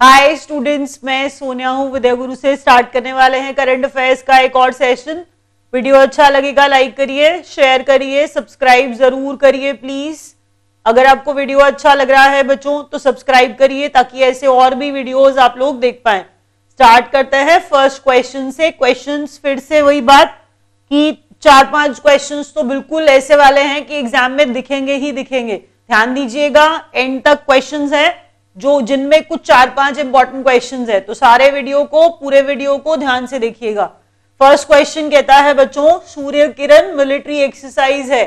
Hi students, मैं सोनिया हूँ। विद्या गुरु से स्टार्ट करने वाले हैं करंट अफेयर्स का एक और सेशन। वीडियो अच्छा लगेगा लाइक करिए, शेयर करिए, सब्सक्राइब जरूर करिए प्लीज। अगर आपको वीडियो अच्छा लग रहा है बच्चों तो सब्सक्राइब करिए ताकि ऐसे और भी वीडियोस आप लोग देख पाए। स्टार्ट करते हैं फर्स्ट क्वेश्चन से। क्वेश्चंस फिर से वही बात कि 4-5 क्वेश्चंस तो बिल्कुल ऐसे वाले हैं कि एग्जाम में दिखेंगे ही दिखेंगे। ध्यान दीजिएगा, एंड तक क्वेश्चंस है जो जिनमें कुछ 4-5 इंपॉर्टेंट क्वेश्चंस है, तो सारे वीडियो को, पूरे वीडियो को ध्यान से देखिएगा। फर्स्ट क्वेश्चन कहता है बच्चों, सूर्य किरण मिलिट्री एक्सरसाइज है।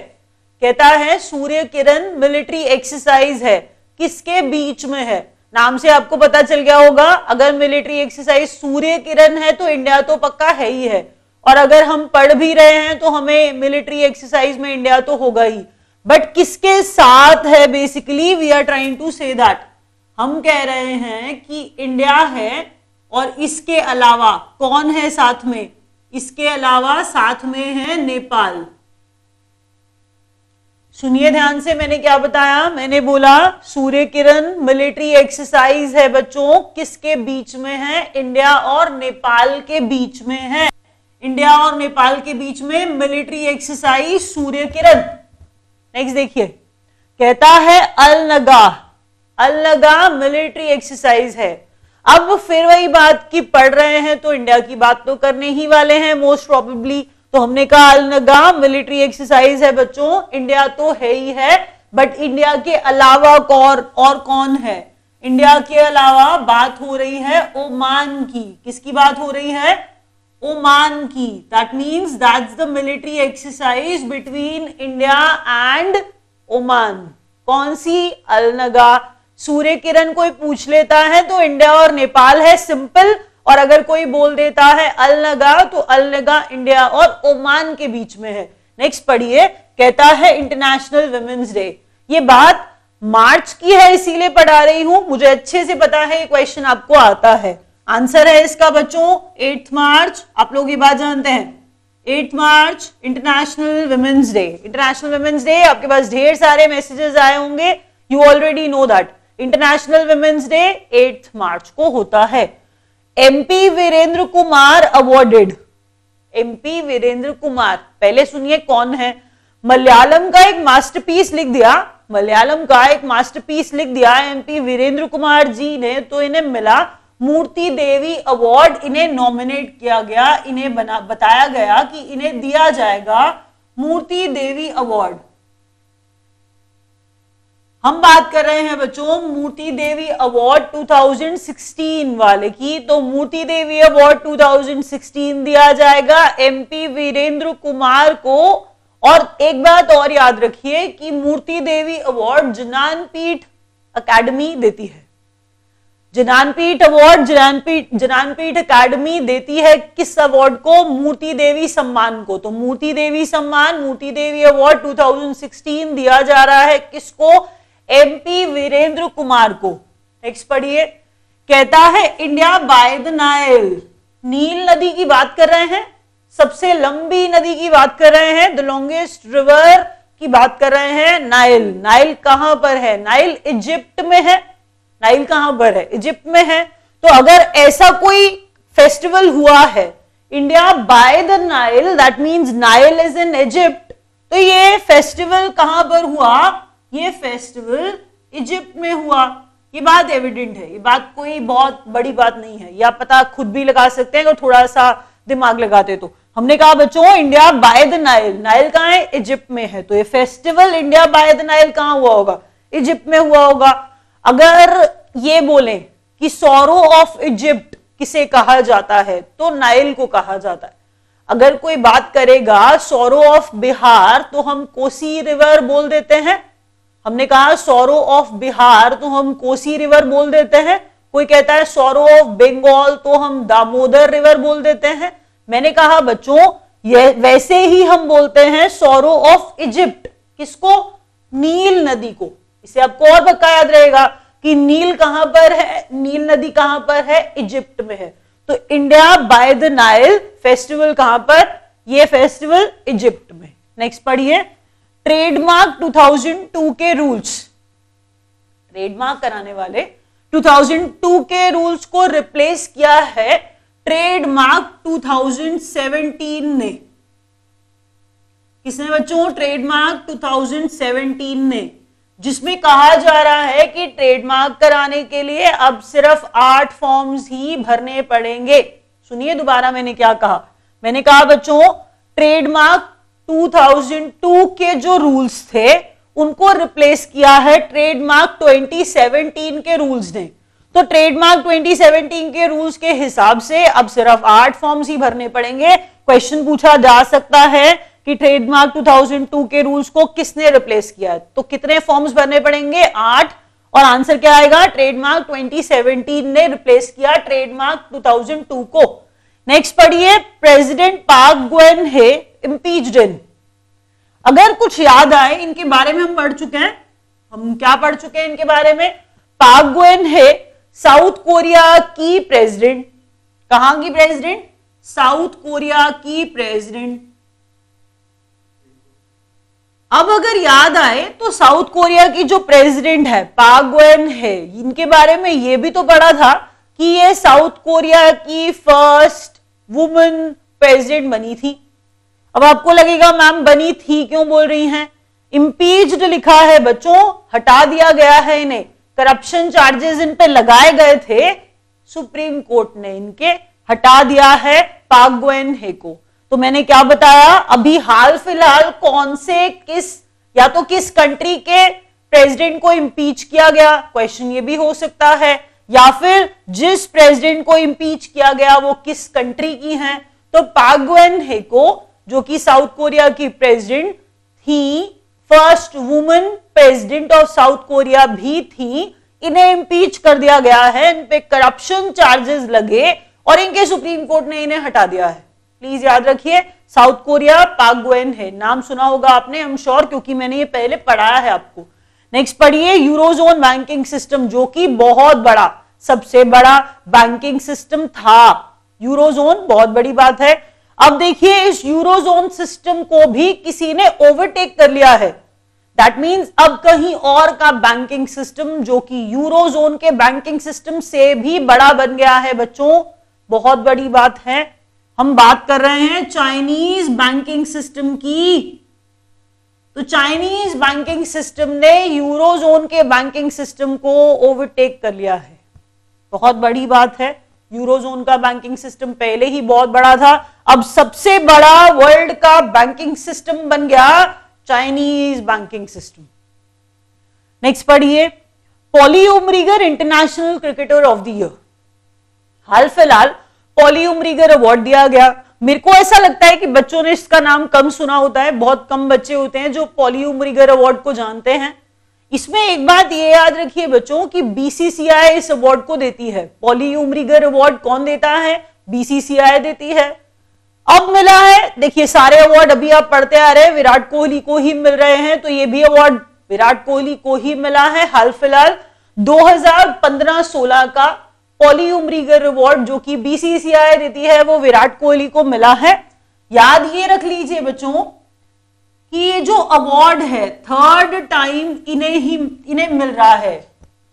कहता है सूर्य किरण मिलिट्री एक्सरसाइज है, किसके बीच में है? नाम से आपको पता चल गया होगा, अगर मिलिट्री एक्सरसाइज सूर्य किरण है तो इंडिया तो पक्का है ही है, और अगर हम पढ़ भी रहे हैं तो हमें मिलिट्री एक्सरसाइज में इंडिया तो होगा ही। बट किसके साथ है? Basically we are trying to say that, हम कह रहे हैं कि इंडिया है और इसके अलावा कौन है साथ में? इसके अलावा साथ में है नेपाल। सुनिए ध्यान से, मैंने क्या बताया? मैंने बोला सूर्य किरण मिलिट्री एक्सरसाइज है बच्चों, किसके बीच में है? इंडिया और नेपाल के बीच में है। इंडिया और नेपाल के बीच में military exercise Surya Kiran. Next देखिए, कहता है अलनगा मिलिट्री एक्सरसाइज है। अब फिर वही बात कि पढ़ रहे हैं तो इंडिया की बात तो करने ही वाले हैं मोस्ट प्रोबेबली, तो हमने कहा अलनगा मिलिट्री एक्सरसाइज है बच्चों, इंडिया तो है ही है, बट इंडिया के अलावा और कौन है? इंडिया के अलावा बात हो रही है ओमान की। किसकी बात हो रही है? ओमान की। That means that's the military exercise between India and Oman. कौन सी? अलनगा। सूर्य किरण कोई पूछ लेता है तो इंडिया और नेपाल है, सिंपल। और अगर कोई बोल देता है अलनगा तो अलनगा इंडिया और ओमान के बीच में है। नेक्स्ट पढ़िए, कहता है इंटरनेशनल वुमेन्स डे। ये बात मार्च की है इसीलिए पढ़ा रही हूं, मुझे अच्छे से पता है ये क्वेश्चन आपको आता है। आंसर है इसका बच्चों 8 मार्च। आप लोग ये बात जानते हैं, 8 March international women's day. International women's day, आपके पास ढेर सारे मैसेजेस आए होंगे, you already know that. International women's day 8 मार्च को होता है। MP Virendra Kumar awarded. MP Virendra Kumar, पहले सुनिए कौन है। मलयालम का एक मास्टरपीस लिख दिया, मलयालम का एक मास्टरपीस लिख दिया एमपी वीरेंद्र कुमार जी ने, तो इन्हें मिला मूर्ति देवी अवार्ड। इन्हें नॉमिनेट किया गया, इन्हें बताया गया कि इन्हें दिया जाएगा मूर्ति देवी अवार्ड। हम बात कर रहे हैं बच्चों मूर्ति देवी अवार्ड 2016 वाले की, तो मूर्ति देवी अवार्ड 2016 दिया जाएगा एमपी वीरेंद्र कुमार को। और एक बात और याद रखिए कि मूर्ति देवी अवार्ड ज्ञानपीठ अकेडमी देती है। ज्ञानपीठ अवार्ड ज्ञानपीठ अकेडमी देती है किस अवार्ड को? मूर्ति देवी सम्मान को। तो मूर्ति देवी सम्मान, मूर्ति देवी अवार्ड 2016 दिया जा रहा है किसको? एमपी वीरेंद्र कुमार को। नेक्स्ट पढ़िए, कहता है इंडिया बाय द नाइल। नील नदी की बात कर रहे हैं, सबसे लंबी नदी की बात कर रहे हैं, द लॉन्गेस्ट रिवर की बात कर रहे हैं। नाइल, नाइल कहां पर है? नाइल इजिप्ट में है। नाइल कहां पर है? इजिप्ट में है। तो अगर ऐसा कोई फेस्टिवल हुआ है India by the Nile, that means Nile is in Egypt, तो ये फेस्टिवल कहां पर हुआ? ये फेस्टिवल इजिप्ट में हुआ। ये बात एविडेंट है, ये बात कोई बहुत बड़ी बात नहीं है, या पता खुद भी लगा सकते हैं अगर थोड़ा सा दिमाग लगाते तो। हमने कहा बच्चों India by the Nile, Nile कहां है? इजिप्ट में है, तो ये festival India by the Nile कहां हुआ होगा? इजिप्ट में हुआ होगा। अगर ये बोलें कि सॉरो ऑफ इजिप्ट किसे कहा जाता है, तो नाइल को कहा जाता है। अगर कोई बात करेगा सॉरो ऑफ बिहार, तो हम कोसी रिवर बोल देते हैं। हमने कहा सॉरो ऑफ बिहार, तो हम कोसी रिवर बोल देते हैं। कोई कहता है सॉरो ऑफ बंगाल, तो हम दामोदर रिवर बोल देते हैं। मैंने कहा बच्चों ये वैसे ही हम बोलते हैं सॉरो ऑफ इजिप्ट किसको? नील नदी को। इसे आपको और पक्का याद रहेगा कि नील कहां पर है? नील नदी कहां पर है? इजिप्ट में है। तो India by the Nile festival कहां पर? ये फेस्टिवल इजिप्ट में। नेक्स्ट पढ़िए, ट्रेडमार्क 2002 के रूल्स। ट्रेडमार्क कराने वाले 2002 के रूल्स को रिप्लेस किया है ट्रेडमार्क 2017 ने। किसने बच्चों? ट्रेडमार्क 2017 ने, जिसमें कहा जा रहा है कि ट्रेडमार्क कराने के लिए अब सिर्फ 8 फॉर्म्स ही भरने पड़ेंगे। सुनिए दोबारा मैंने क्या कहा। मैंने कहा बच्चों ट्रेडमार्क 2002 के जो रूल्स थे उनको रिप्लेस किया है ट्रेडमार्क 2017 के रूल्स ने। तो ट्रेडमार्क 2017 के रूल्स के हिसाब से अब सिर्फ 8 फॉर्म्स ही भरने पड़ेंगे। क्वेश्चन पूछा जा सकता है कि ट्रेडमार्क 2002 के रूल्स को किसने रिप्लेस किया है, तो कितने फॉर्म्स भरने पड़ेंगे? 8। और आंसर क्या आएगा? ट्रेडमार्क 2017 ने रिप्लेस किया ट्रेडमार्क 2002 को। नेक्स्ट पढ़िए, प्रेसिडेंट पार्क गेन-हे इम्पीच्ड इन। अगर कुछ याद आए, इनके बारे में हम पढ़ चुके हैं। हम क्या पढ़ चुके हैं इनके बारे में? पार्क गेन-हे साउथ कोरिया की प्रेसिडेंट, कहां की प्रेसिडेंट? साउथ कोरिया की प्रेसिडेंट। अब अगर याद आए तो साउथ कोरिया की जो प्रेसिडेंट है पार्क गेन-हे, इनके बारे में यह भी तो पढ़ा था कि ये साउथ कोरिया की फर्स्ट वुमेन प्रेसिडेंट बनी थी। अब आपको लगेगा मैम बनी थी क्यों बोल रही हैं? इम्पीच्ड लिखा है बच्चों, हटा दिया गया है इन्हें। करप्शन चार्जेस इन पे लगाए गए थे, सुप्रीम कोर्ट ने इनके हटा दिया है पार्क गेन-हे को। तो मैंने क्या बताया, अभी हाल फिलहाल कौन से या तो किस कंट्री के प्रेसिडेंट को इम्पीच किया गया, क्वेश्चन ये भी हो सकता है, या फिर जिस प्रेसिडेंट को इम्पीच किया गया वो किस कंट्री की हैं। तो पार्क गेन-हे को, जो कि साउथ कोरिया की प्रेसिडेंट थी, first women president of south Korea भी थी, इन्हें इम्पीच कर दिया गया है, इन पे करप्शन चार्जेस लगे और इनके सुप्रीम कोर्ट ने इन्हें हटा दिया है। प्लीज याद रखिए, साउथ कोरिया पार्क गेन-हे, नाम सुना होगा आपने, आई एम श्योर, क्योंकि मैंने ये पहले पढ़ाया है आपको। नेक्स्ट पढ़िए, यूरोजोन बैंकिंग सिस्टम, जो कि बहुत बड़ा, सबसे बड़ा बैंकिंग सिस्टम था यूरोजोन, बहुत बड़ी बात है। अब देखिए इस यूरोजोन सिस्टम को भी किसी ने ओवरटेक कर लिया है। दैट मींस अब कहीं और का बैंकिंग सिस्टम जो कि यूरोजोन के बैंकिंग सिस्टम से भी बड़ा बन गया है बच्चों, बहुत बड़ी बात है। हम बात कर रहे हैं चाइनीज बैंकिंग सिस्टम की। तो चाइनीज बैंकिंग सिस्टम ने यूरोजोन के बैंकिंग सिस्टम को ओवरटेक कर लिया है, बहुत बड़ी बात है। यूरोजोन का बैंकिंग सिस्टम पहले ही बहुत बड़ा था, अब सबसे बड़ा वर्ल्ड का बैंकिंग सिस्टम बन गया चाइनीज बैंकिंग सिस्टम। नेक्स्ट पढ़िए, Polly Umrigar international cricketer of the year. हाल फिलहाल पॉली उमरीगर अवार्ड दिया गया। मेरे को ऐसा लगता है कि बच्चों ने इसका नाम कम सुना होता है, बहुत कम बच्चे होते हैं जो पॉली उमरीगर अवार्ड को जानते हैं। इसमें एक बात ये याद रखिए बच्चों कि बीसीसीआई इस अवार्ड को देती है। पॉली उमरीगर अवार्ड कौन देता है? बीसीसीआई देती है। अब मिला है, देखिए सारे अवार्ड अभी आप पढ़ते आ रहे हैं, विराट कोहली को ही मिल रहे हैं, तो ये भी अवार्ड विराट कोहली को ही मिला है। हाल फिलहाल 2015-16 का पॉली उमरीगर अवार्ड जो कि बीसीसीआई देती है वो विराट कोहली को मिला है। याद ये रख लीजिए बच्चों कि ये जो अवार्ड है थर्ड टाइम इन्हें मिल रहा है,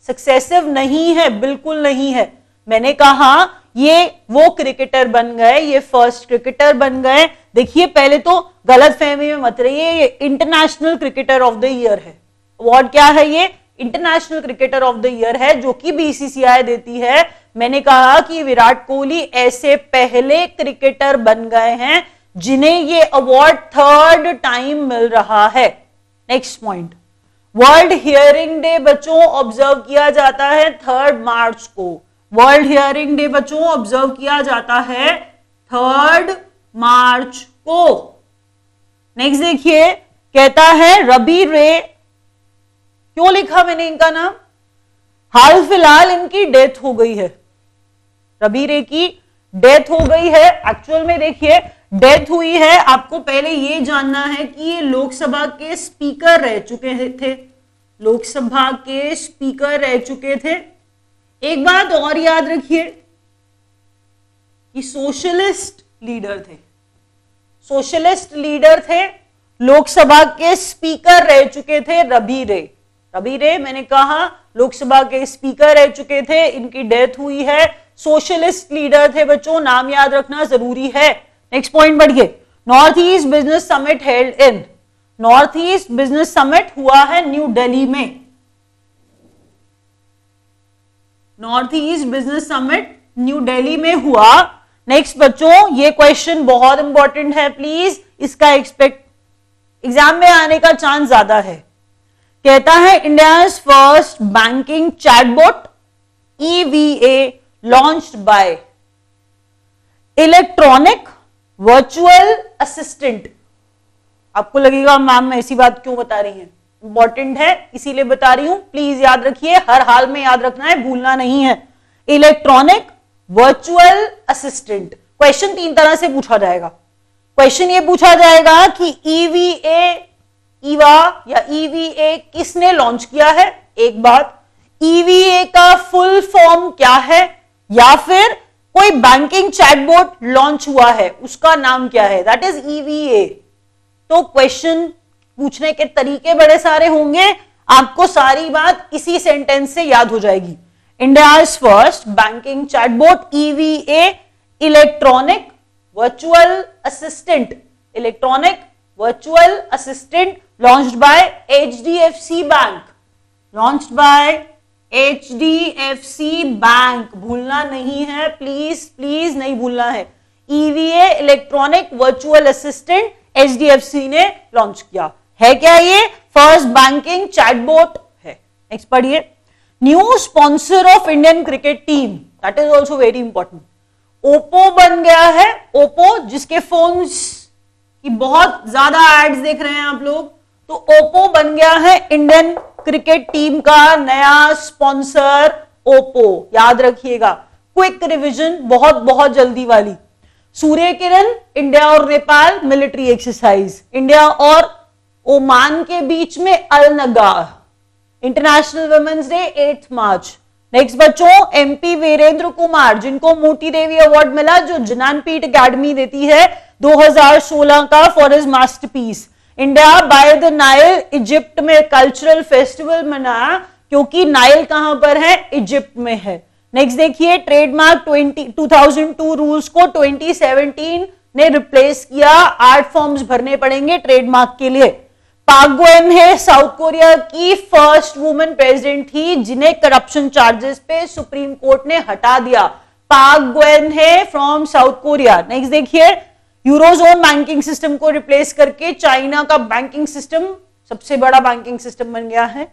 सक्सेसिव नहीं है, बिल्कुल नहीं है। मैंने कहा ये वो क्रिकेटर बन गए, ये फर्स्ट क्रिकेटर बन गए। देखिए पहले तो गलत फहमी में मत रहिए, ये international cricketer of the year है। अवार्ड क्या है? ये international cricketer of the year है जो कि बीसीसीआई देती है। मैंने कहा कि विराट कोहली ऐसे पहले क्रिकेटर बन गए हैं जिन्हें ये अवार्ड थर्ड टाइम मिल रहा है। Next point, world hearing day बच्चों ऑब्जर्व किया जाता है 3 मार्च को। वर्ल्ड हियरिंग डे बच्चों ऑब्जर्व किया जाता है 3 मार्च को। नेक्स्ट देखिए, कहता है रवि रे, क्यों लिखा मैंने इनका नाम? हाल फिलहाल इनकी डेथ हो गई है, रवि रे की डेथ हो गई है। एक्चुअल में देखिए डेथ हुई है, आपको पहले ये जानना है कि ये लोकसभा के स्पीकर रह चुके थे, लोकसभा के स्पीकर रह चुके थे। एक बात और याद रखिए कि सोशलिस्ट लीडर थे, सोशलिस्ट लीडर थे, लोकसभा के स्पीकर रह चुके थे रवि रे। रवि रे मैंने कहा लोकसभा के स्पीकर रह चुके थे, इनकी डेथ हुई है, सोशलिस्ट लीडर थे बच्चों, नाम याद रखना जरूरी है। नेक्स्ट पॉइंट बढ़िए, north east business summit held in, north east business summit हुआ है न्यू दिल्ली में, north east business summit new Delhi में हुआ। नेक्स्ट बच्चों, ये क्वेश्चन बहुत इंपॉर्टेंट है, प्लीज इसका एग्जाम में आने का चांस ज्यादा है। कहता है India first banking chatbot EVA launched by electronic virtual assistant. आपको लगेगा मैम मैं ऐसी बात क्यों बता रही हैं, इंपॉर्टेंट है इसीलिए बता रही हूं, प्लीज याद रखिए, हर हाल में याद रखना है, भूलना नहीं है। इलेक्ट्रॉनिक वर्चुअल असिस्टेंट, क्वेश्चन 3 तरह से पूछा जाएगा। क्वेश्चन ये पूछा जाएगा कि ईवा या EVA किसने लॉन्च किया है, एक बात, EVA का फुल फॉर्म क्या है, या फिर कोई बैंकिंग चैटबॉट लॉन्च हुआ है उसका नाम क्या है, दैट इज EVA। तो क्वेश्चन पूछने के तरीके बड़े सारे होंगे, आपको सारी बात इसी सेंटेंस से याद हो जाएगी। India's first banking chatbot EVA electronic virtual assistant, electronic virtual assistant launched by HDFC bank, launched by HDFC bank, भूलना नहीं है, प्लीज प्लीज नहीं भूलना है। EVA electronic virtual assistant HDFC ने लॉन्च किया है। क्या ये फर्स्ट बैंकिंग चैटबॉट है। नेक्स्ट पढ़िए, new sponsor of Indian cricket team, that is also very important. Oppo बन गया है, ओप्पो जिसके फोन्स की बहुत ज्यादा एड्स देख रहे हैं आप लोग, तो ओप्पो बन गया है इंडियन क्रिकेट टीम का नया स्पॉन्सर, ओप्पो, याद रखिएगा। क्विक रिवीजन बहुत बहुत जल्दी वाली, सूर्य किरण इंडिया और नेपाल मिलिट्री एक्सरसाइज, इंडिया और ओमान के बीच में अल-नगा, इंटरनेशनल वुमेन्स डे 8 मार्च। नेक्स्ट बच्चों, MP वीरेंद्र कुमार जिनको मोती देवी अवार्ड मिला जो ज्ञानपीठ अकेडमी देती है 2016 का for his masterpiece. India by the Nile Egypt में कल्चरल फेस्टिवल मनाया, क्योंकि नाइल कहां पर है, इजिप्ट में है। नेक्स्ट देखिए, ट्रेडमार्क 2002 रूल्स को 2017 ने रिप्लेस किया, 8 फॉर्म्स भरने पड़ेंगे ट्रेडमार्क के लिए। पाक गेन-हे साउथ कोरिया की फर्स्ट वुमेन प्रेसिडेंट थी जिन्हें करप्शन चार्जेस पे सुप्रीम कोर्ट ने हटा दिया, पाक गेन-हे फ्रॉम साउथ कोरिया। नेक्स्ट देखिए, यूरोजोन बैंकिंग सिस्टम को रिप्लेस करके चाइना का बैंकिंग सिस्टम सबसे बड़ा बैंकिंग सिस्टम बन गया है।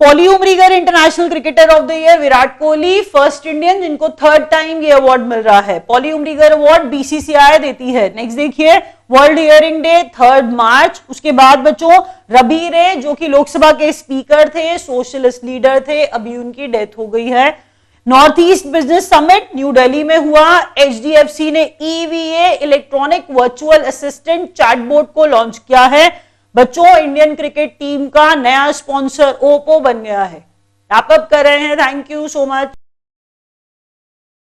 Poly Umrigar international cricketer of the year Virat Kohli, first Indian जिनको 3rd टाइम ये अवार्ड मिल रहा है। पॉली उमरीगर अवार्ड BCCI देती है। नेक्स्ट देखिए, वर्ल्ड हियरिंग डे 3rd मार्च। उसके बाद बच्चों, रबी रे जो कि लोकसभा के स्पीकर थे, सोशलिस्ट लीडर थे, अभी उनकी डेथ हो गई है। North east business summit new Delhi में हुआ, HDFC ने EVA electronic virtual assistant chatbot को लॉन्च किया है। बच्चों, इंडियन क्रिकेट टीम का नया स्पॉन्सर ओप्पो बन गया है। रैप अप कर रहे हैं, थैंक यू सो मच।